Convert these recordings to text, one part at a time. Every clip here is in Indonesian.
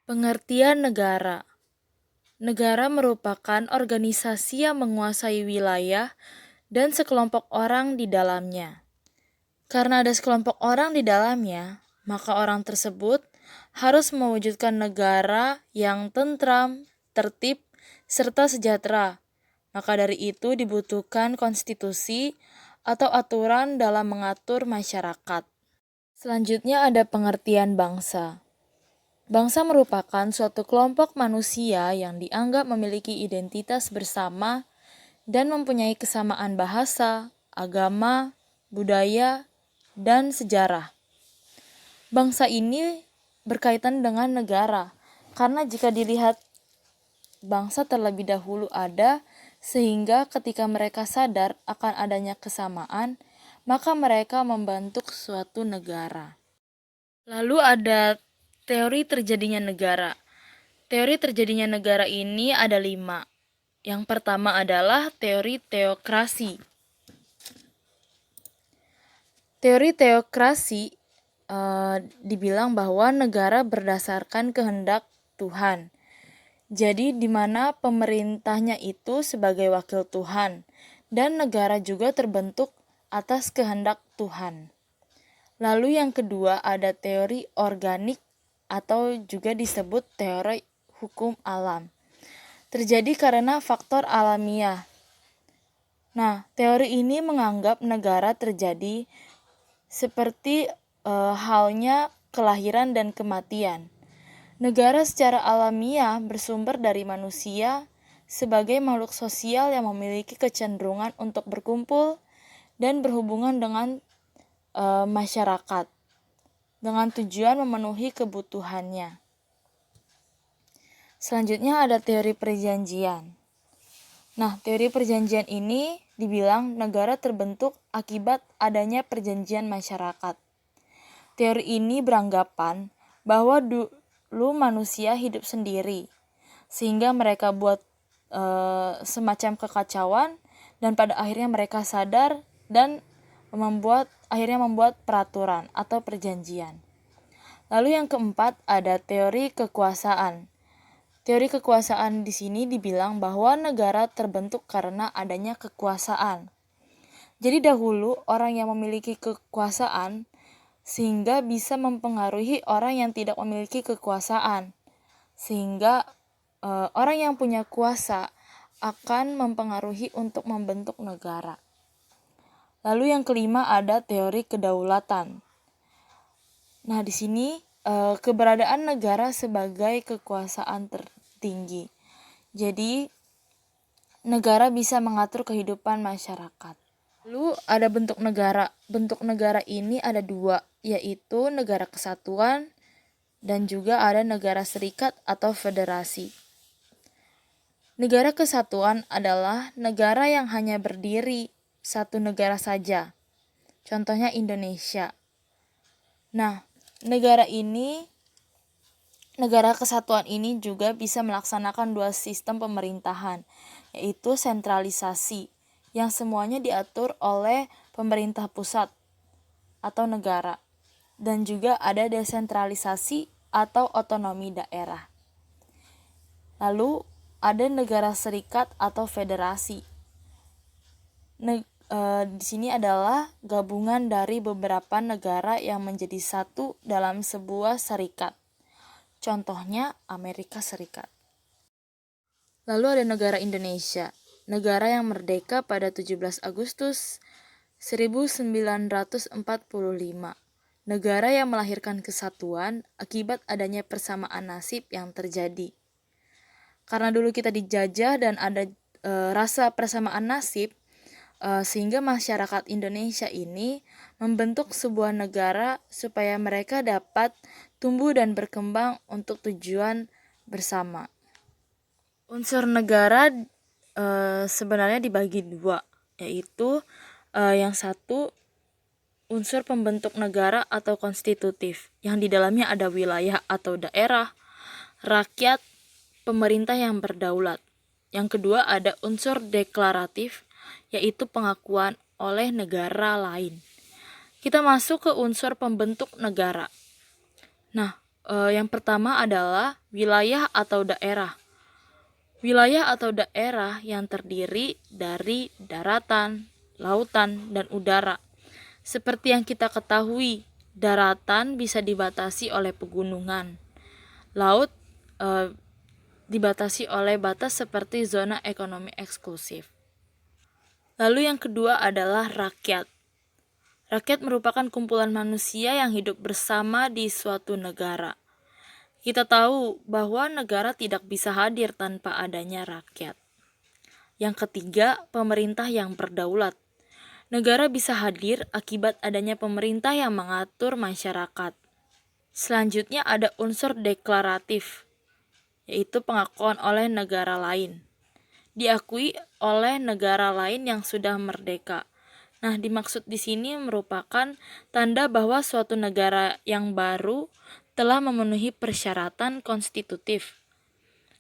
Pengertian negara. Negara merupakan organisasi yang menguasai wilayah dan sekelompok orang di dalamnya. Karena ada sekelompok orang di dalamnya, maka orang tersebut harus mewujudkan negara yang tentram, tertib, serta sejahtera. Maka dari itu dibutuhkan konstitusi atau aturan dalam mengatur masyarakat. Selanjutnya ada pengertian bangsa. Bangsa merupakan suatu kelompok manusia yang dianggap memiliki identitas bersama dan mempunyai kesamaan bahasa, agama, budaya, dan sejarah. Bangsa ini berkaitan dengan negara, karena jika dilihat bangsa terlebih dahulu ada, sehingga ketika mereka sadar akan adanya kesamaan, maka mereka membentuk suatu negara. Lalu ada teori terjadinya negara. Teori terjadinya negara ini ada 5. Yang pertama adalah teori teokrasi. Teori teokrasi dibilang bahwa negara berdasarkan kehendak Tuhan. Jadi di mana pemerintahnya itu sebagai wakil Tuhan dan negara juga terbentuk atas kehendak Tuhan. Lalu yang kedua ada teori organik atau juga disebut teori hukum alam. Terjadi karena faktor alamiah. Nah, teori ini menganggap negara terjadi seperti halnya kelahiran dan kematian. Negara secara alamiah bersumber dari manusia sebagai makhluk sosial yang memiliki kecenderungan untuk berkumpul dan berhubungan dengan masyarakat dengan tujuan memenuhi kebutuhannya. Selanjutnya ada teori perjanjian. Nah, teori perjanjian ini dibilang negara terbentuk akibat adanya perjanjian masyarakat. Teori ini beranggapan bahwa dulu manusia hidup sendiri, sehingga mereka buat semacam kekacauan dan pada akhirnya mereka sadar dan akhirnya membuat peraturan atau perjanjian. Lalu yang keempat ada teori kekuasaan. Teori kekuasaan di sini dibilang bahwa negara terbentuk karena adanya kekuasaan. Jadi dahulu orang yang memiliki kekuasaan sehingga bisa mempengaruhi orang yang tidak memiliki kekuasaan. Sehingga orang yang punya kuasa akan mempengaruhi untuk membentuk negara. Lalu yang kelima ada teori kedaulatan. Nah, di sini keberadaan negara sebagai kekuasaan tertinggi. Jadi, negara bisa mengatur kehidupan masyarakat. Lalu ada bentuk negara. Bentuk negara ini ada 2, yaitu negara kesatuan dan juga ada negara serikat atau federasi. Negara kesatuan adalah negara yang hanya berdiri satu negara saja. Contohnya Indonesia. Nah, negara kesatuan ini juga bisa melaksanakan 2 sistem pemerintahan, yaitu sentralisasi, yang semuanya diatur oleh pemerintah pusat atau negara, dan juga ada desentralisasi atau otonomi daerah. Lalu ada negara serikat atau federasi. Di sini adalah gabungan dari beberapa negara yang menjadi satu dalam sebuah serikat. Contohnya Amerika Serikat. Lalu ada negara Indonesia, negara yang merdeka pada 17 Agustus 1945. Negara yang melahirkan kesatuan akibat adanya persamaan nasib yang terjadi. Karena dulu kita dijajah dan ada rasa persamaan nasib, sehingga masyarakat Indonesia ini membentuk sebuah negara supaya mereka dapat tumbuh dan berkembang untuk tujuan bersama. Unsur negara sebenarnya dibagi 2, yaitu yang satu unsur pembentuk negara atau konstitutif, yang di dalamnya ada wilayah atau daerah, rakyat, pemerintah yang berdaulat. Yang kedua ada unsur deklaratif, yaitu pengakuan oleh negara lain. Kita masuk ke unsur pembentuk negara. Nah, Yang pertama adalah wilayah atau daerah. Wilayah atau daerah yang terdiri dari daratan, lautan, dan udara. Seperti yang kita ketahui, daratan bisa dibatasi oleh pegunungan. Laut dibatasi oleh batas seperti zona ekonomi eksklusif. Lalu yang kedua adalah rakyat. Rakyat merupakan kumpulan manusia yang hidup bersama di suatu negara. Kita tahu bahwa negara tidak bisa hadir tanpa adanya rakyat. Yang ketiga, pemerintah yang berdaulat. Negara bisa hadir akibat adanya pemerintah yang mengatur masyarakat. Selanjutnya ada unsur deklaratif, yaitu pengakuan oleh negara lain. Diakui oleh negara lain yang sudah merdeka. Nah, dimaksud di sini merupakan tanda bahwa suatu negara yang baru telah memenuhi persyaratan konstitutif.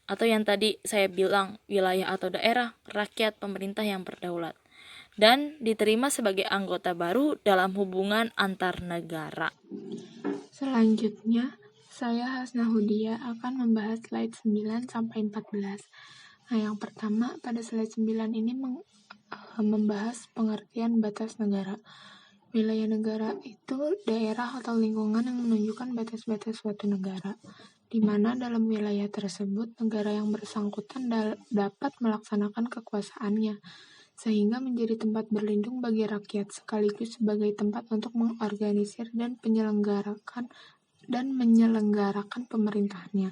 Atau yang tadi saya bilang, wilayah atau daerah, rakyat, pemerintah yang berdaulat. Dan diterima sebagai anggota baru dalam hubungan antar negara. Selanjutnya, saya Hasna Hudia akan membahas slide 9 sampai 14. Nah, yang pertama pada slide 9 ini membahas pengertian batas negara. Wilayah negara itu daerah atau lingkungan yang menunjukkan batas-batas suatu negara, di mana dalam wilayah tersebut negara yang bersangkutan dapat melaksanakan kekuasaannya, sehingga menjadi tempat berlindung bagi rakyat sekaligus sebagai tempat untuk mengorganisir dan menyelenggarakan pemerintahannya.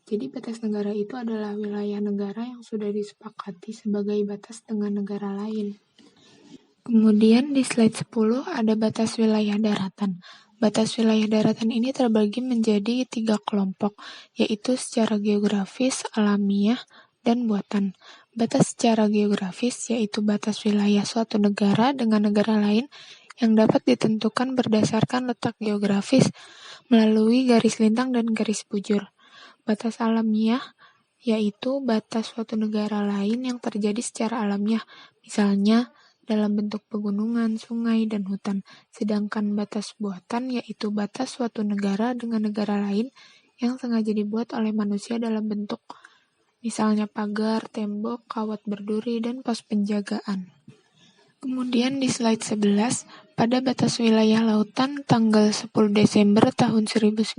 Jadi batas negara itu adalah wilayah negara yang sudah disepakati sebagai batas dengan negara lain. Kemudian di slide 10 ada batas wilayah daratan. Batas wilayah daratan ini terbagi menjadi 3 kelompok, yaitu secara geografis, alamiah, dan buatan. Batas secara geografis yaitu batas wilayah suatu negara dengan negara lain yang dapat ditentukan berdasarkan letak geografis melalui garis lintang dan garis bujur. Batas alamiah yaitu batas suatu negara lain yang terjadi secara alamiah, misalnya dalam bentuk pegunungan, sungai, dan hutan. Sedangkan batas buatan yaitu batas suatu negara dengan negara lain yang sengaja dibuat oleh manusia dalam bentuk misalnya pagar, tembok, kawat berduri, dan pos penjagaan. Kemudian di slide 11, pada batas wilayah lautan tanggal 10 Desember tahun 1982,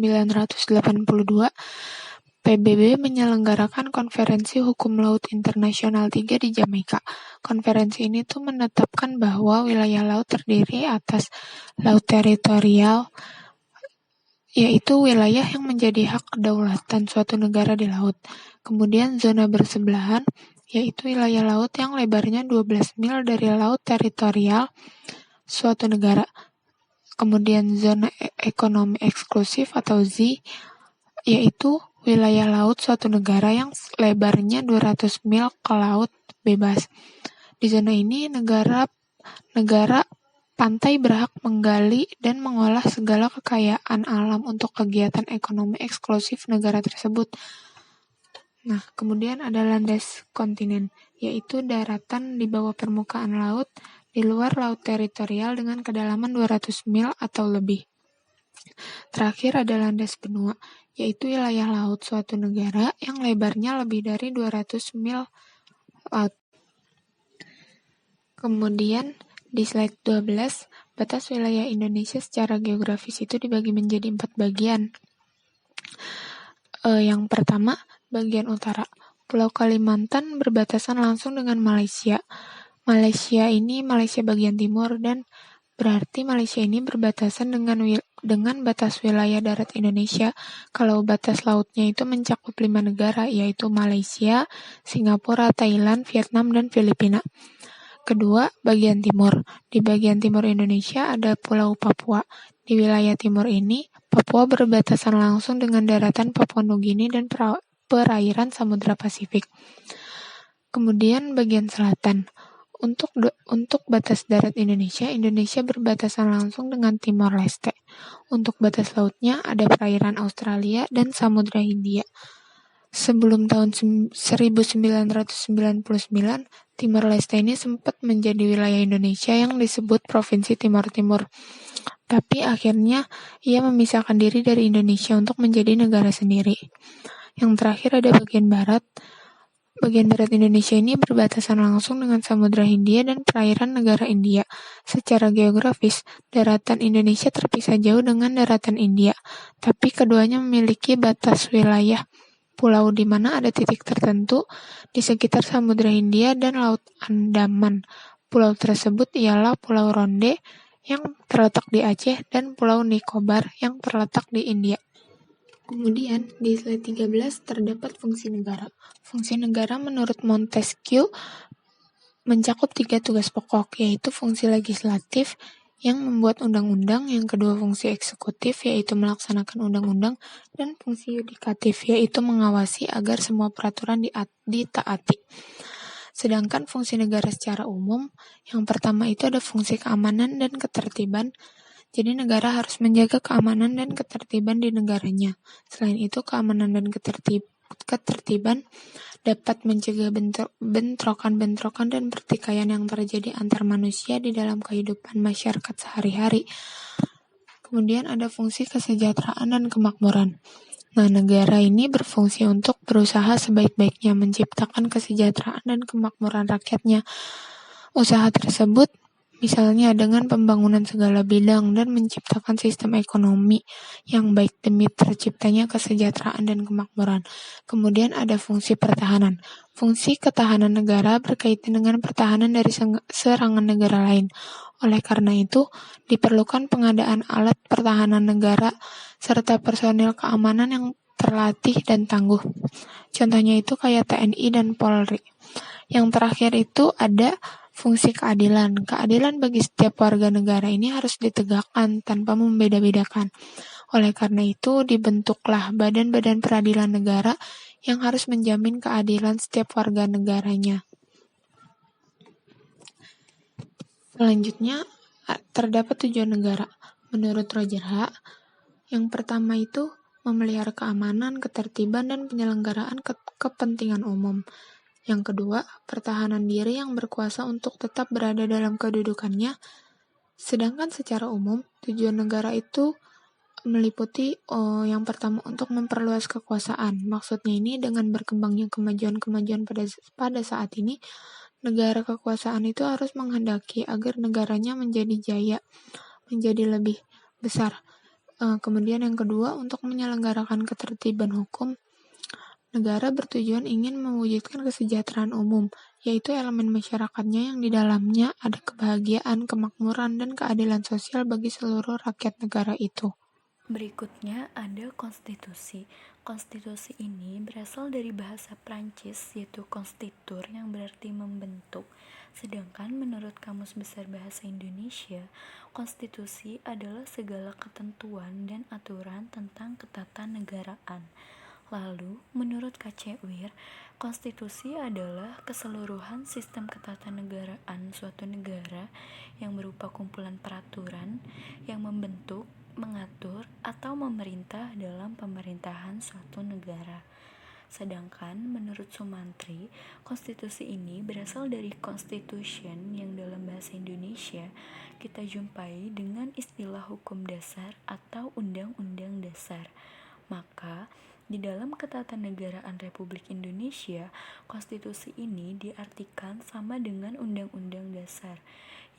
PBB menyelenggarakan Konferensi Hukum Laut Internasional 3 di Jamaika. Konferensi ini tuh menetapkan bahwa wilayah laut terdiri atas laut teritorial, yaitu wilayah yang menjadi hak kedaulatan suatu negara di laut. Kemudian zona bersebelahan, yaitu wilayah laut yang lebarnya 12 mil dari laut teritorial suatu negara. Kemudian zona ekonomi eksklusif atau ZEE, yaitu wilayah laut suatu negara yang lebarnya 200 mil ke laut bebas. Di zona ini negara pantai berhak menggali dan mengolah segala kekayaan alam untuk kegiatan ekonomi eksklusif negara tersebut. Nah, kemudian ada landas kontinen, yaitu daratan di bawah permukaan laut di luar laut teritorial dengan kedalaman 200 mil atau lebih. Terakhir ada landas benua, yaitu wilayah laut suatu negara yang lebarnya lebih dari 200 mil laut. Kemudian di slide 12, batas wilayah Indonesia secara geografis itu dibagi menjadi 4 bagian. Yang pertama, bagian utara. Pulau Kalimantan berbatasan langsung dengan Malaysia. Malaysia bagian timur, dan berarti Malaysia ini berbatasan dengan batas wilayah darat Indonesia. Kalau batas lautnya itu mencakup 5 negara, yaitu Malaysia, Singapura, Thailand, Vietnam, dan Filipina. Kedua, bagian timur. Di bagian timur Indonesia ada Pulau Papua. Di wilayah timur ini, Papua berbatasan langsung dengan daratan Papua Nugini dan perairan Samudra Pasifik. Kemudian bagian selatan. Untuk batas darat Indonesia berbatasan langsung dengan Timor Leste. Untuk batas lautnya ada perairan Australia dan Samudra Hindia. Sebelum tahun 1999, Timor Leste ini sempat menjadi wilayah Indonesia yang disebut Provinsi Timor Timur. Tapi akhirnya ia memisahkan diri dari Indonesia untuk menjadi negara sendiri. Yang terakhir ada bagian barat. Bagian barat Indonesia ini berbatasan langsung dengan Samudra Hindia dan perairan negara India. Secara geografis, daratan Indonesia terpisah jauh dengan daratan India, tapi keduanya memiliki batas wilayah pulau di mana ada titik tertentu di sekitar Samudra Hindia dan Laut Andaman. Pulau tersebut ialah Pulau Ronde yang terletak di Aceh dan Pulau Nicobar yang terletak di India. Kemudian, di slide 13 terdapat fungsi negara. Fungsi negara menurut Montesquieu mencakup 3 tugas pokok, yaitu fungsi legislatif yang membuat undang-undang, yang kedua fungsi eksekutif, yaitu melaksanakan undang-undang, dan fungsi yudikatif, yaitu mengawasi agar semua peraturan ditaati. Sedangkan fungsi negara secara umum, yang pertama itu ada fungsi keamanan dan ketertiban. Jadi negara harus menjaga keamanan dan ketertiban di negaranya. Selain itu, keamanan dan ketertiban dapat mencegah bentrokan-bentrokan dan pertikaian yang terjadi antar manusia di dalam kehidupan masyarakat sehari-hari. Kemudian ada fungsi kesejahteraan dan kemakmuran. Nah, negara ini berfungsi untuk berusaha sebaik-baiknya menciptakan kesejahteraan dan kemakmuran rakyatnya. Usaha tersebut misalnya dengan pembangunan segala bidang dan menciptakan sistem ekonomi yang baik demi terciptanya kesejahteraan dan kemakmuran. Kemudian ada fungsi pertahanan. Fungsi ketahanan negara berkaitan dengan pertahanan dari serangan negara lain. Oleh karena itu, diperlukan pengadaan alat pertahanan negara serta personil keamanan yang terlatih dan tangguh. Contohnya itu kayak TNI dan Polri. Yang terakhir itu ada fungsi keadilan. Keadilan bagi setiap warga negara ini harus ditegakkan tanpa membeda-bedakan. Oleh karena itu, dibentuklah badan-badan peradilan negara yang harus menjamin keadilan setiap warga negaranya. Selanjutnya, terdapat tujuan negara. Menurut Roger H., yang pertama itu memelihara keamanan, ketertiban, dan penyelenggaraan kepentingan umum. Yang kedua, pertahanan diri yang berkuasa untuk tetap berada dalam kedudukannya. Sedangkan secara umum, tujuan negara itu meliputi yang pertama untuk memperluas kekuasaan. Maksudnya ini dengan berkembangnya kemajuan-kemajuan pada saat ini, negara kekuasaan itu harus menghendaki agar negaranya menjadi jaya, menjadi lebih besar. Kemudian yang kedua, untuk menyelenggarakan ketertiban hukum. Negara bertujuan ingin mewujudkan kesejahteraan umum, yaitu elemen masyarakatnya yang di dalamnya ada kebahagiaan, kemakmuran, dan keadilan sosial bagi seluruh rakyat negara itu. Berikutnya ada konstitusi. Konstitusi ini berasal dari bahasa Prancis, yaitu constituer yang berarti membentuk. Sedangkan menurut Kamus Besar Bahasa Indonesia, konstitusi adalah segala ketentuan dan aturan tentang ketatanegaraan. Lalu, menurut K.C. Weir, konstitusi adalah keseluruhan sistem ketatanegaraan suatu negara yang berupa kumpulan peraturan yang membentuk, mengatur, atau memerintah dalam pemerintahan suatu negara. Sedangkan menurut Sumantri, konstitusi ini berasal dari constitution yang dalam bahasa Indonesia kita jumpai dengan istilah hukum dasar atau undang-undang dasar. Maka, di dalam ketatanegaraan Republik Indonesia, konstitusi ini diartikan sama dengan undang-undang dasar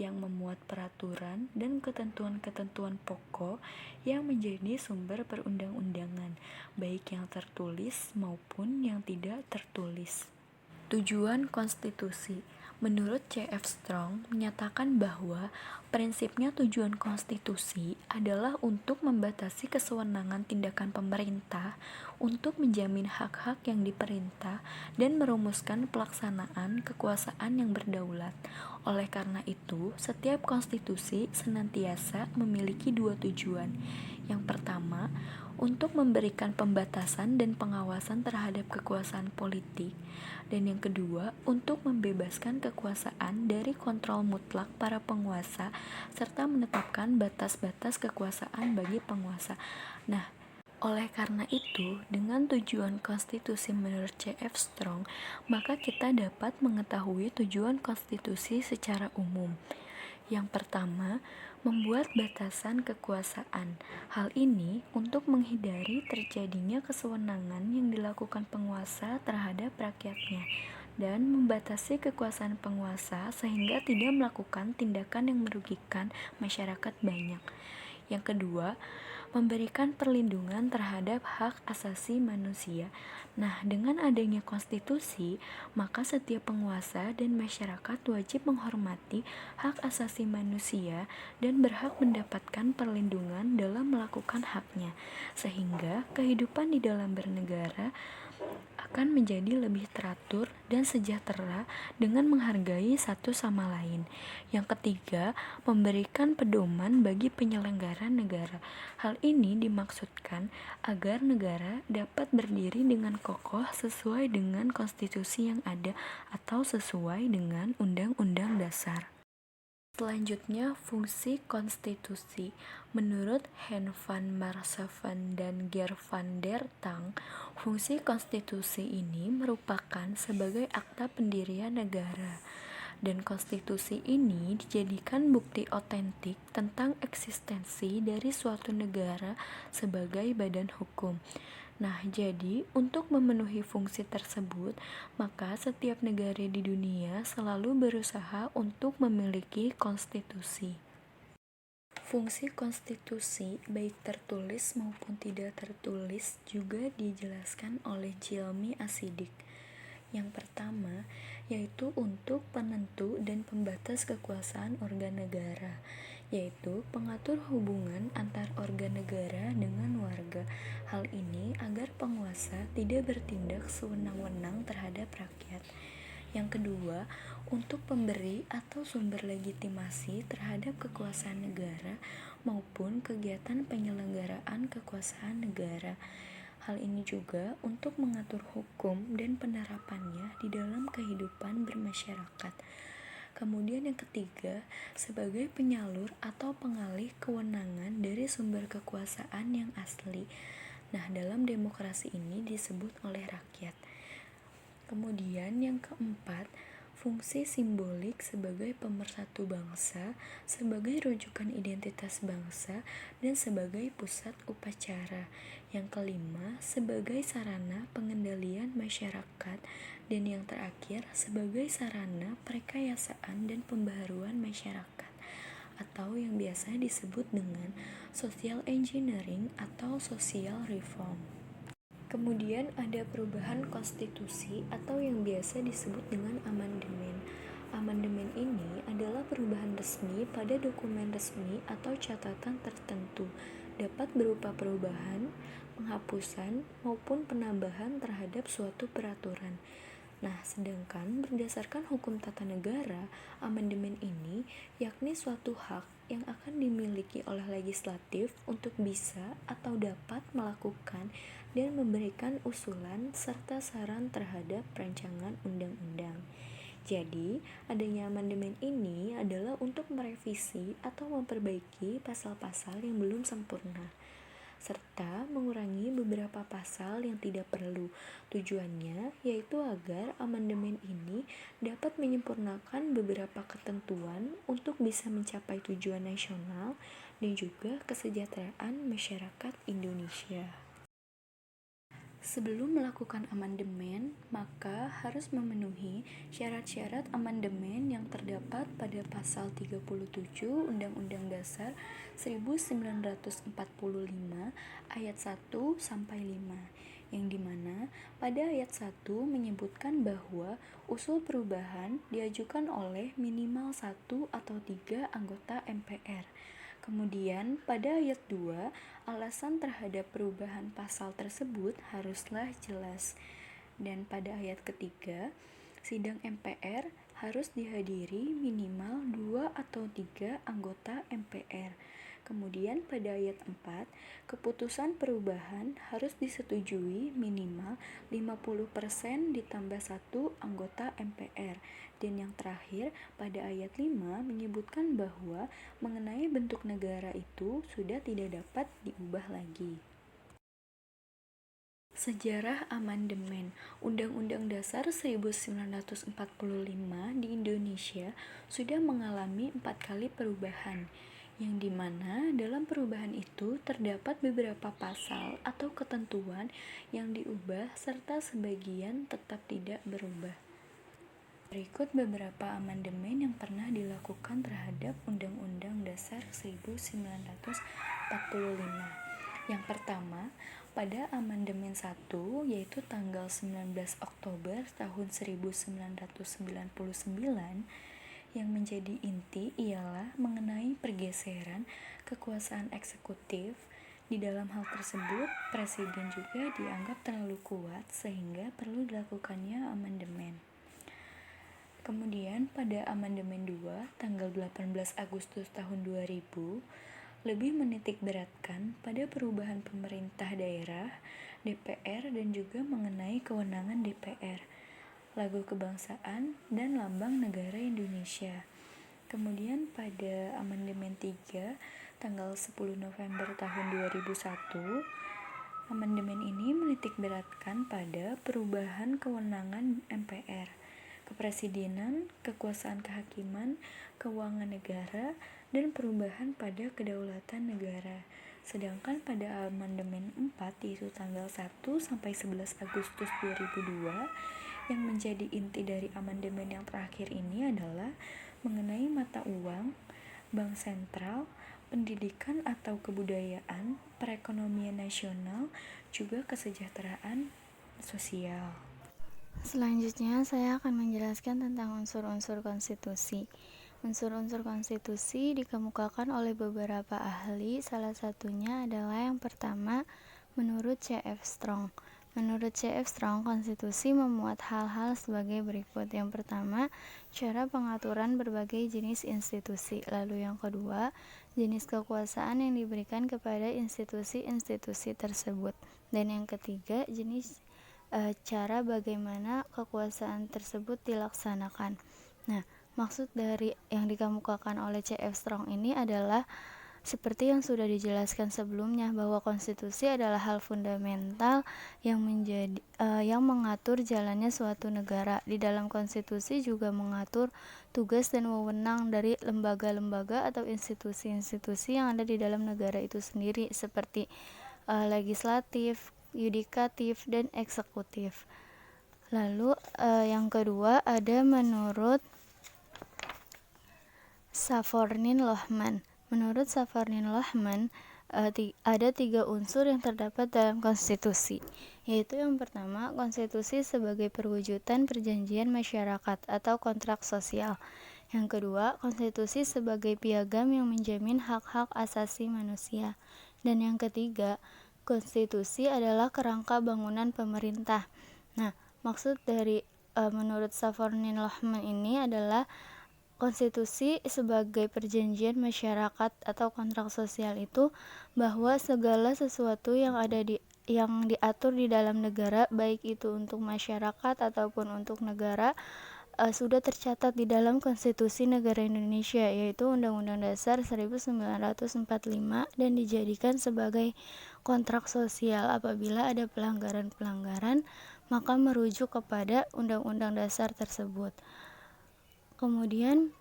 yang memuat peraturan dan ketentuan-ketentuan pokok yang menjadi sumber perundang-undangan, baik yang tertulis maupun yang tidak tertulis. Tujuan konstitusi. Menurut C.F. Strong menyatakan bahwa prinsipnya tujuan konstitusi adalah untuk membatasi kesewenangan tindakan pemerintah untuk menjamin hak-hak yang diperintah dan merumuskan pelaksanaan kekuasaan yang berdaulat. Oleh karena itu, setiap konstitusi senantiasa memiliki dua tujuan. Yang pertama, untuk memberikan pembatasan dan pengawasan terhadap kekuasaan politik, dan yang kedua, untuk membebaskan kekuasaan dari kontrol mutlak para penguasa serta menetapkan batas-batas kekuasaan bagi penguasa. Nah, oleh karena itu, dengan tujuan konstitusi menurut C.F. Strong, maka kita dapat mengetahui tujuan konstitusi secara umum. Yang pertama, membuat batasan kekuasaan. Hal ini untuk menghindari terjadinya kesewenangan yang dilakukan penguasa terhadap rakyatnya dan membatasi kekuasaan penguasa sehingga tidak melakukan tindakan yang merugikan masyarakat banyak. Yang kedua, memberikan perlindungan terhadap hak asasi manusia. Nah, dengan adanya konstitusi, maka setiap penguasa dan masyarakat wajib menghormati hak asasi manusia dan berhak mendapatkan perlindungan dalam melakukan haknya, sehingga kehidupan di dalam bernegara akan menjadi lebih teratur dan sejahtera dengan menghargai satu sama lain. Yang ketiga, memberikan pedoman bagi penyelenggara negara. Hal ini dimaksudkan agar negara dapat berdiri dengan kokoh sesuai dengan konstitusi yang ada atau sesuai dengan Undang-Undang Dasar. Selanjutnya, fungsi konstitusi. Menurut Hen van Marshaven dan Geer van der Tang, fungsi konstitusi ini merupakan sebagai akta pendirian negara. Dan konstitusi ini dijadikan bukti otentik tentang eksistensi dari suatu negara sebagai badan hukum. Nah, jadi untuk memenuhi fungsi tersebut, maka setiap negara di dunia selalu berusaha untuk memiliki konstitusi. Fungsi konstitusi, baik tertulis maupun tidak tertulis, juga dijelaskan oleh Jilmi Asidik. Yang pertama, yaitu untuk penentu dan pembatas kekuasaan organ negara, yaitu pengatur hubungan antar organ negara dengan warga. Hal ini agar penguasa tidak bertindak sewenang-wenang terhadap rakyat. Yang kedua, untuk pemberi atau sumber legitimasi terhadap kekuasaan negara maupun kegiatan penyelenggaraan kekuasaan negara. Hal ini juga untuk mengatur hukum dan penerapannya di dalam kehidupan bermasyarakat. Kemudian yang ketiga, sebagai penyalur atau pengalih kewenangan dari sumber kekuasaan yang asli. Nah, dalam demokrasi ini disebut oleh rakyat. Kemudian yang keempat, fungsi simbolik sebagai pemersatu bangsa, sebagai rujukan identitas bangsa, dan sebagai pusat upacara. Yang kelima, sebagai sarana pengendalian masyarakat, dan yang terakhir, sebagai sarana perekayasaan dan pembaharuan masyarakat, atau yang biasa disebut dengan social engineering atau social reform. Kemudian ada perubahan konstitusi atau yang biasa disebut dengan amandemen. Amandemen ini adalah perubahan resmi pada dokumen resmi atau catatan tertentu, dapat berupa perubahan, penghapusan, maupun penambahan terhadap suatu peraturan. Nah, sedangkan berdasarkan hukum tata negara, amandemen ini yakni suatu hak yang akan dimiliki oleh legislatif untuk bisa atau dapat melakukan dan memberikan usulan serta saran terhadap rancangan undang-undang. Jadi, adanya amandemen ini adalah untuk merevisi atau memperbaiki pasal-pasal yang belum sempurna, serta mengurangi beberapa pasal yang tidak perlu. Tujuannya yaitu agar amandemen ini dapat menyempurnakan beberapa ketentuan untuk bisa mencapai tujuan nasional dan juga kesejahteraan masyarakat Indonesia. Sebelum melakukan amandemen, maka harus memenuhi syarat-syarat amandemen yang terdapat pada pasal 37 Undang-Undang Dasar 1945 ayat 1 sampai 5, yang dimana pada ayat 1 menyebutkan bahwa usul perubahan diajukan oleh minimal 1 atau 3 anggota MPR. Kemudian pada ayat 2, alasan terhadap perubahan pasal tersebut haruslah jelas. Dan pada ayat ketiga, sidang MPR harus dihadiri minimal 2 atau 3 anggota MPR. Kemudian pada ayat 4, keputusan perubahan harus disetujui minimal 50% ditambah 1 anggota MPR. Dan yang terakhir, pada ayat 5 menyebutkan bahwa mengenai bentuk negara itu sudah tidak dapat diubah lagi. Sejarah amandemen Undang-Undang Dasar 1945 di Indonesia sudah mengalami 4 kali perubahan, yang dimana dalam perubahan itu terdapat beberapa pasal atau ketentuan yang diubah serta sebagian tetap tidak berubah. Berikut beberapa amandemen yang pernah dilakukan terhadap Undang-Undang Dasar 1945. Yang pertama, pada Amandemen 1, yaitu tanggal 19 Oktober tahun 1999, yang menjadi inti ialah mengenai pergeseran kekuasaan eksekutif. Di dalam hal tersebut, Presiden juga dianggap terlalu kuat sehingga perlu dilakukannya amandemen. Kemudian pada Amandemen 2, tanggal 18 Agustus tahun 2000, lebih menitik beratkan pada perubahan pemerintah daerah, DPR, dan juga mengenai kewenangan DPR, lagu kebangsaan, dan lambang negara Indonesia. Kemudian pada Amandemen 3, tanggal 10 November tahun 2001, amandemen ini menitik beratkan pada perubahan kewenangan MPR, kepresidenan, kekuasaan kehakiman, keuangan negara, dan perubahan pada kedaulatan negara. Sedangkan pada amandemen 4, yaitu tanggal 1 sampai 11 Agustus 2002, yang menjadi inti dari amandemen yang terakhir ini adalah mengenai mata uang, bank sentral, pendidikan atau kebudayaan, perekonomian nasional, juga kesejahteraan sosial. Selanjutnya, saya akan menjelaskan tentang unsur-unsur konstitusi. Unsur-unsur konstitusi dikemukakan oleh beberapa ahli, salah satunya adalah yang pertama, menurut C.F. Strong. Menurut C.F. Strong, konstitusi memuat hal-hal sebagai berikut. Yang pertama, cara pengaturan berbagai jenis institusi. Lalu yang kedua, jenis kekuasaan yang diberikan kepada institusi-institusi tersebut. Dan yang ketiga, jenis cara bagaimana kekuasaan tersebut dilaksanakan. Nah, maksud dari yang dikemukakan oleh C.F. Strong ini adalah seperti yang sudah dijelaskan sebelumnya, bahwa konstitusi adalah hal fundamental yang mengatur jalannya suatu negara. Di dalam konstitusi juga mengatur tugas dan wewenang dari lembaga-lembaga atau institusi-institusi yang ada di dalam negara itu sendiri, seperti legislatif, yudikatif, dan eksekutif. Lalu yang kedua ada menurut Savorgnin-Lohmann. Menurut Savorgnin-Lohmann, ada 3 unsur yang terdapat dalam konstitusi, yaitu yang pertama, konstitusi sebagai perwujudan perjanjian masyarakat atau kontrak sosial. Yang kedua, konstitusi sebagai piagam yang menjamin hak-hak asasi manusia. Dan yang ketiga, konstitusi adalah kerangka bangunan pemerintah. Nah, maksud dari menurut Savorgnin-Lohmann ini adalah konstitusi sebagai perjanjian masyarakat atau kontrak sosial itu bahwa segala sesuatu yang diatur di dalam negara, baik itu untuk masyarakat ataupun untuk negara, sudah tercatat di dalam Konstitusi Negara Indonesia, yaitu Undang-Undang Dasar 1945, dan dijadikan sebagai kontrak sosial. Apabila ada pelanggaran-pelanggaran, maka merujuk kepada Undang-Undang Dasar tersebut. Kemudian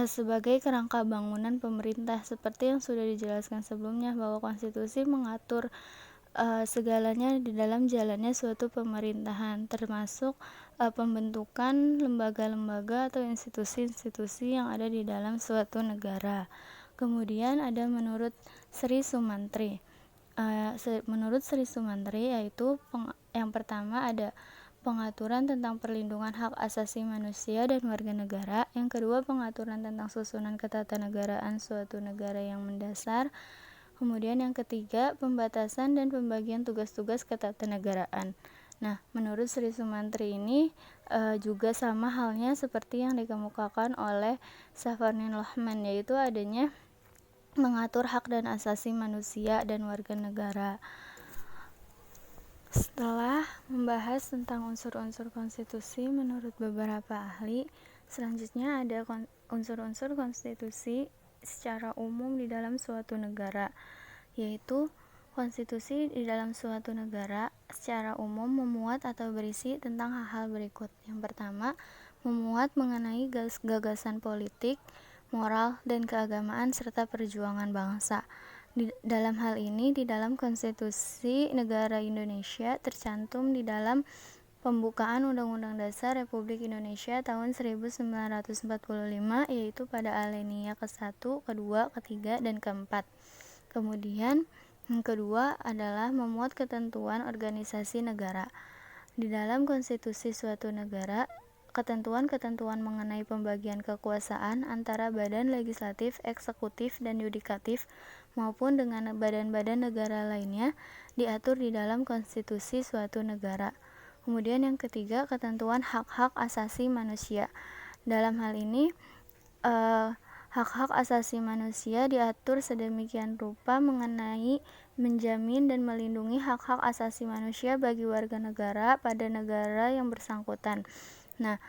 sebagai kerangka bangunan pemerintah, seperti yang sudah dijelaskan sebelumnya, bahwa konstitusi mengatur segalanya di dalam jalannya suatu pemerintahan, termasuk pembentukan lembaga-lembaga atau institusi-institusi yang ada di dalam suatu negara. Kemudian ada menurut Sri Sumantri. Menurut Sri Sumantri, yaitu yang pertama ada pengaturan tentang perlindungan hak asasi manusia dan warga negara. Yang kedua, pengaturan tentang susunan ketatanegaraan suatu negara yang mendasar. Kemudian yang ketiga, pembatasan dan pembagian tugas-tugas ketatanegaraan. Nah, menurut Sri Sumantri ini juga sama halnya seperti yang dikemukakan oleh Savorgnin-Lohmann, yaitu adanya mengatur hak dan asasi manusia dan warga negara. Setelah membahas tentang unsur-unsur konstitusi menurut beberapa ahli, selanjutnya ada unsur-unsur konstitusi secara umum di dalam suatu negara, yaitu Konstitusi di dalam suatu negara secara umum memuat atau berisi tentang hal-hal berikut. Yang pertama, memuat mengenai gagasan politik, moral, dan keagamaan serta perjuangan bangsa. Dalam hal ini, di dalam Konstitusi Negara Indonesia tercantum di dalam pembukaan Undang-Undang Dasar Republik Indonesia tahun 1945, yaitu pada alinea ke-1, ke-2, ke-3, dan ke-4. Kemudian, yang kedua adalah memuat ketentuan organisasi negara. Di dalam konstitusi suatu negara, ketentuan-ketentuan mengenai pembagian kekuasaan antara badan legislatif, eksekutif, dan yudikatif maupun dengan badan-badan negara lainnya diatur di dalam konstitusi suatu negara. Kemudian yang ketiga, ketentuan hak-hak asasi manusia. Dalam hal ini, hak-hak asasi manusia diatur sedemikian rupa mengenai menjamin dan melindungi hak-hak asasi manusia bagi warga negara pada negara yang bersangkutan. Nah,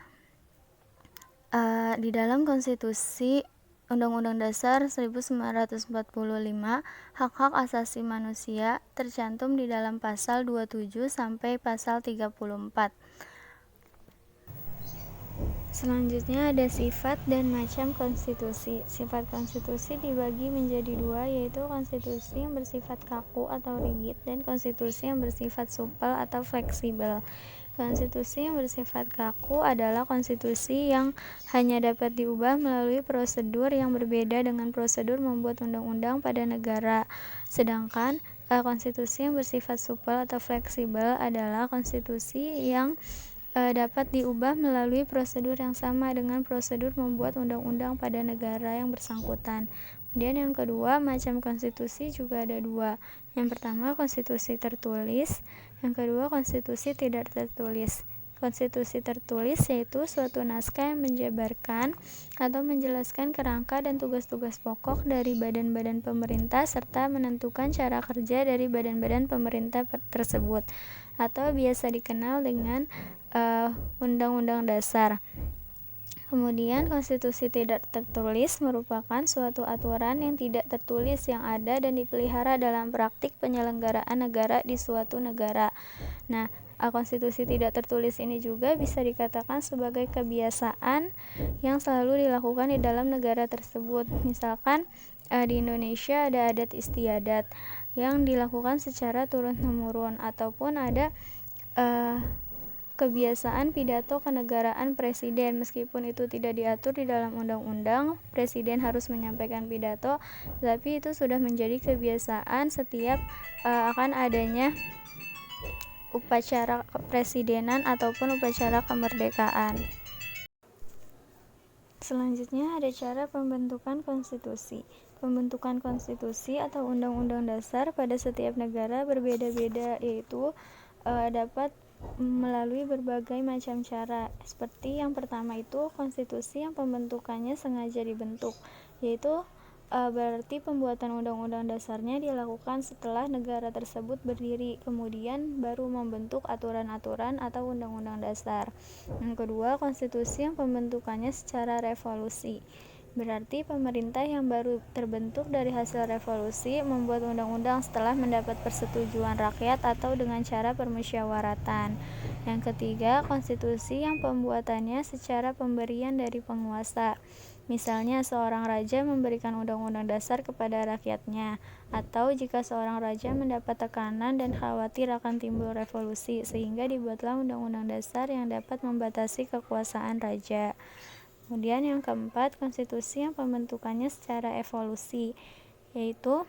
di dalam konstitusi Undang-Undang Dasar 1945, hak-hak asasi manusia tercantum di dalam pasal 27 sampai pasal 34. Selanjutnya ada sifat dan macam konstitusi. Sifat konstitusi dibagi menjadi dua, yaitu konstitusi yang bersifat kaku atau rigid dan konstitusi yang bersifat supel atau fleksibel. Konstitusi yang bersifat kaku adalah konstitusi yang hanya dapat diubah melalui prosedur yang berbeda dengan prosedur membuat undang-undang pada negara. Sedangkan konstitusi yang bersifat supel atau fleksibel adalah konstitusi yang dapat diubah melalui prosedur yang sama dengan prosedur membuat undang-undang pada negara yang bersangkutan. Kemudian yang kedua, macam konstitusi juga ada dua. Yang pertama, konstitusi tertulis. Yang kedua, konstitusi tidak tertulis. Konstitusi tertulis yaitu suatu naskah yang menjabarkan atau menjelaskan kerangka dan tugas-tugas pokok dari badan-badan pemerintah serta menentukan cara kerja dari badan-badan pemerintah tersebut, atau biasa dikenal dengan Undang-Undang Dasar. Kemudian, konstitusi tidak tertulis merupakan suatu aturan yang tidak tertulis yang ada dan dipelihara dalam praktik penyelenggaraan negara di suatu negara. Nah, konstitusi tidak tertulis ini juga bisa dikatakan sebagai kebiasaan yang selalu dilakukan di dalam negara tersebut. Misalkan di Indonesia ada adat istiadat yang dilakukan secara turun-temurun, ataupun ada kebiasaan pidato kenegaraan presiden. Meskipun itu tidak diatur di dalam undang-undang, presiden harus menyampaikan pidato, tapi itu sudah menjadi kebiasaan setiap akan adanya upacara kepresidenan ataupun upacara kemerdekaan. Selanjutnya ada cara pembentukan konstitusi. Pembentukan konstitusi atau undang-undang dasar pada setiap negara berbeda-beda, yaitu dapat melalui berbagai macam cara. Seperti yang pertama itu konstitusi yang pembentukannya sengaja dibentuk, yaitu berarti pembuatan undang-undang dasarnya dilakukan setelah negara tersebut berdiri, kemudian baru membentuk aturan-aturan atau undang-undang dasar. Yang kedua, konstitusi yang pembentukannya secara revolusi, berarti pemerintah yang baru terbentuk dari hasil revolusi membuat undang-undang setelah mendapat persetujuan rakyat atau dengan cara permusyawaratan. Yang ketiga, konstitusi yang pembuatannya secara pemberian dari penguasa. Misalnya seorang raja memberikan undang-undang dasar kepada rakyatnya, atau jika seorang raja mendapat tekanan dan khawatir akan timbul revolusi, sehingga dibuatlah undang-undang dasar yang dapat membatasi kekuasaan raja. Kemudian yang keempat, konstitusi yang pembentukannya secara evolusi, yaitu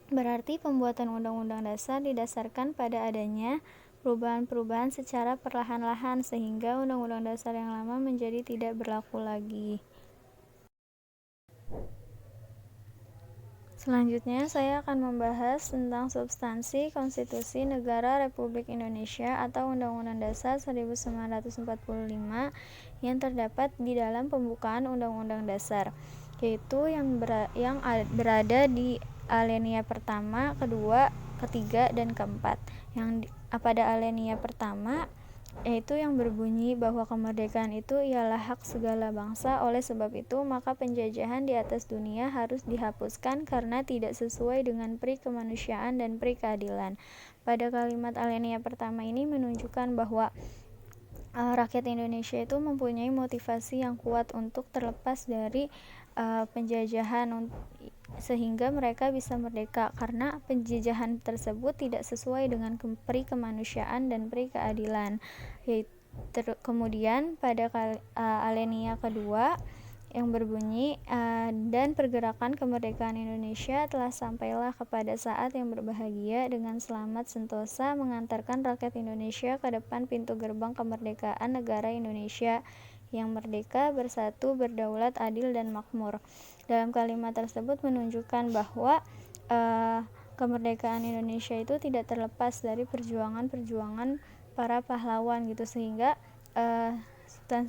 berarti pembuatan undang-undang dasar didasarkan pada adanya perubahan-perubahan secara perlahan-lahan sehingga undang-undang dasar yang lama menjadi tidak berlaku lagi. Selanjutnya saya akan membahas tentang substansi Konstitusi Negara Republik Indonesia atau Undang-Undang Dasar 1945 yang terdapat di dalam pembukaan Undang-Undang Dasar, yaitu yang berada di alinea pertama, kedua, ketiga, dan keempat. Yang pada alinea pertama yaitu yang berbunyi bahwa kemerdekaan itu ialah hak segala bangsa. Oleh sebab itu, maka penjajahan di atas dunia harus dihapuskan karena tidak sesuai dengan pri kemanusiaan dan pri keadilan. Pada kalimat alinea pertama ini menunjukkan bahwa rakyat Indonesia itu mempunyai motivasi yang kuat untuk terlepas dari penjajahan sehingga mereka bisa merdeka karena penjajahan tersebut tidak sesuai dengan pri kemanusiaan dan pri keadilan. Kemudian pada alinea kedua yang berbunyi dan pergerakan kemerdekaan Indonesia telah sampailah kepada saat yang berbahagia dengan selamat sentosa mengantarkan rakyat Indonesia ke depan pintu gerbang kemerdekaan negara Indonesia yang merdeka, bersatu, berdaulat, adil, dan makmur. Dalam kalimat tersebut menunjukkan bahwa kemerdekaan Indonesia itu tidak terlepas dari perjuangan-perjuangan para pahlawan gitu, sehingga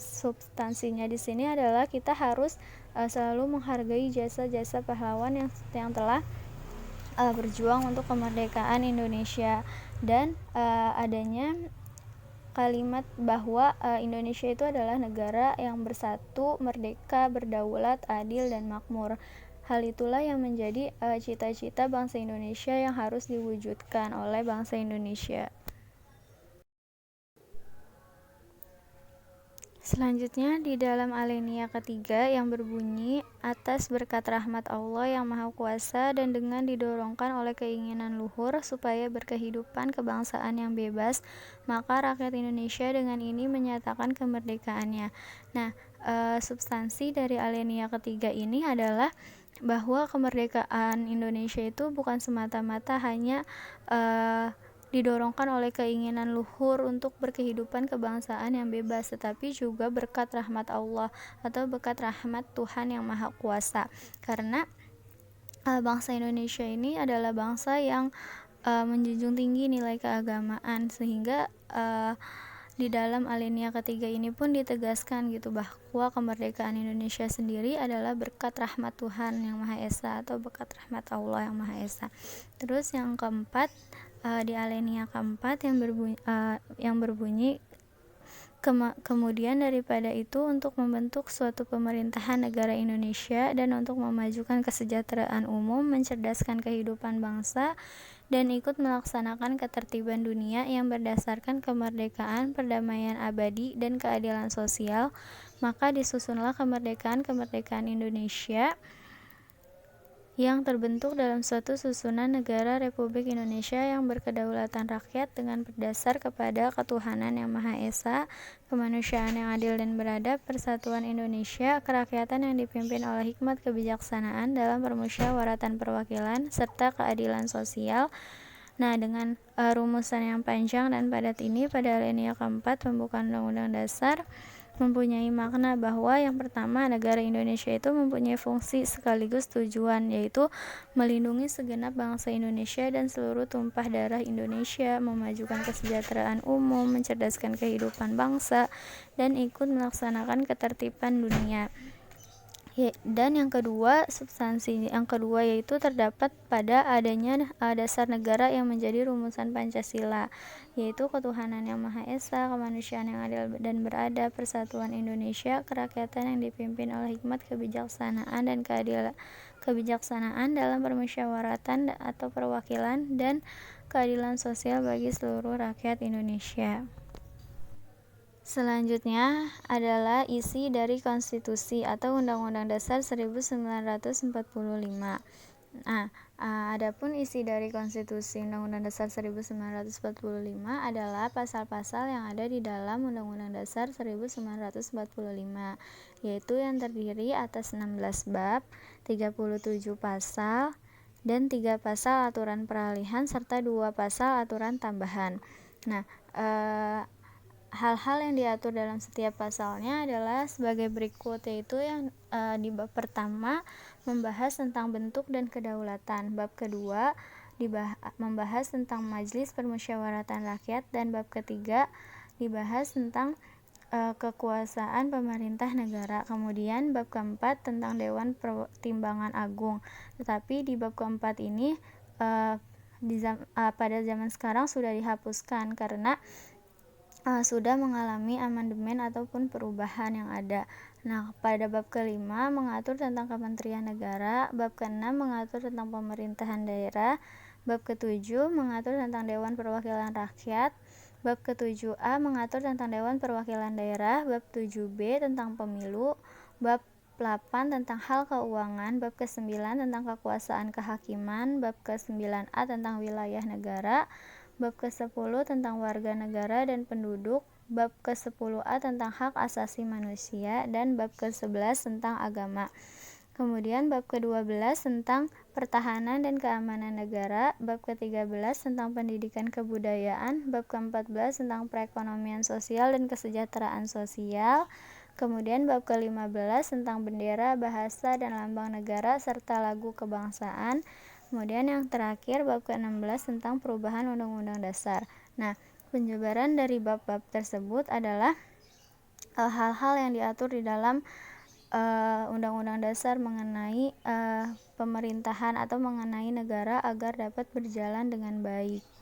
substansinya di sini adalah kita harus selalu menghargai jasa-jasa pahlawan yang telah berjuang untuk kemerdekaan Indonesia, dan adanya kalimat bahwa Indonesia itu adalah negara yang bersatu, merdeka, berdaulat, adil, dan makmur. Hal itulah yang menjadi cita-cita bangsa Indonesia yang harus diwujudkan oleh bangsa Indonesia. Selanjutnya di dalam alinea ketiga yang berbunyi atas berkat rahmat Allah yang Maha Kuasa dan dengan didorongkan oleh keinginan luhur supaya berkehidupan kebangsaan yang bebas, maka rakyat Indonesia dengan ini menyatakan kemerdekaannya. Nah, substansi dari alinea ketiga ini adalah bahwa kemerdekaan Indonesia itu bukan semata-mata hanya didorongkan oleh keinginan luhur untuk berkehidupan kebangsaan yang bebas, tetapi juga berkat rahmat Allah atau berkat rahmat Tuhan yang Maha Kuasa. Karena bangsa Indonesia ini adalah bangsa yang menjunjung tinggi nilai keagamaan, sehingga di dalam alinea ketiga ini pun ditegaskan gitu bahwa kemerdekaan Indonesia sendiri adalah berkat rahmat Tuhan yang Maha Esa atau berkat rahmat Allah yang Maha Esa. Terus yang keempat, di alinea keempat yang berbunyi kemudian daripada itu untuk membentuk suatu pemerintahan negara Indonesia dan untuk memajukan kesejahteraan umum, mencerdaskan kehidupan bangsa, dan ikut melaksanakan ketertiban dunia yang berdasarkan kemerdekaan, perdamaian abadi, dan keadilan sosial, maka disusunlah kemerdekaan Indonesia yang terbentuk dalam suatu susunan negara Republik Indonesia yang berkedaulatan rakyat dengan berdasar kepada ketuhanan yang Maha Esa, kemanusiaan yang adil dan beradab, persatuan Indonesia, kerakyatan yang dipimpin oleh hikmat kebijaksanaan dalam permusyawaratan perwakilan, serta keadilan sosial. Nah, dengan rumusan yang panjang dan padat ini, pada alinea keempat pembukaan Undang-Undang Dasar mempunyai makna bahwa yang pertama, negara Indonesia itu mempunyai fungsi sekaligus tujuan, yaitu melindungi segenap bangsa Indonesia dan seluruh tumpah darah Indonesia, memajukan kesejahteraan umum, mencerdaskan kehidupan bangsa, dan ikut melaksanakan ketertiban dunia. Dan yang kedua, substansi yang kedua yaitu terdapat pada adanya dasar negara yang menjadi rumusan Pancasila, yaitu ketuhanan yang Maha Esa, kemanusiaan yang adil dan beradab, persatuan Indonesia, kerakyatan yang dipimpin oleh hikmat kebijaksanaan dan kebijaksanaan dalam permusyawaratan atau perwakilan, dan keadilan sosial bagi seluruh rakyat Indonesia. Selanjutnya adalah isi dari Konstitusi atau Undang-Undang Dasar 1945. Nah, adapun isi dari Konstitusi Undang-Undang Dasar 1945 adalah pasal-pasal yang ada di dalam Undang-Undang Dasar 1945, yaitu yang terdiri atas 16 bab, 37 pasal, dan 3 pasal aturan peralihan serta 2 pasal aturan tambahan. Nah, hal-hal yang diatur dalam setiap pasalnya adalah sebagai berikut, yaitu yang di bab pertama membahas tentang bentuk dan kedaulatan, bab kedua membahas tentang Majelis Permusyawaratan Rakyat, dan bab ketiga dibahas tentang kekuasaan pemerintah negara. Kemudian bab keempat tentang Dewan Pertimbangan Agung. Tetapi di bab keempat ini pada zaman sekarang sudah dihapuskan karena sudah mengalami amandemen ataupun perubahan yang ada. Nah, pada bab kelima mengatur tentang Kementerian Negara, bab keenam mengatur tentang pemerintahan daerah, bab ketujuh mengatur tentang Dewan Perwakilan Rakyat, bab ke-7A mengatur tentang Dewan Perwakilan Daerah, bab 7B tentang pemilu, bab 8 tentang hal keuangan, bab ke-9 tentang kekuasaan kehakiman, bab ke-9A tentang wilayah negara, bab ke-10 tentang warga negara dan penduduk, bab ke-10A tentang hak asasi manusia, dan bab ke-11 tentang agama. Kemudian bab ke-12 tentang pertahanan dan keamanan negara, bab ke-13 tentang pendidikan kebudayaan, bab ke-14 tentang perekonomian sosial dan kesejahteraan sosial, kemudian bab ke-15 tentang bendera, bahasa, dan lambang negara serta lagu kebangsaan. Kemudian yang terakhir bab ke-16 tentang perubahan Undang-Undang Dasar. Nah, penjabaran dari bab-bab tersebut adalah hal-hal yang diatur di dalam Undang-Undang Dasar mengenai pemerintahan atau mengenai negara agar dapat berjalan dengan baik.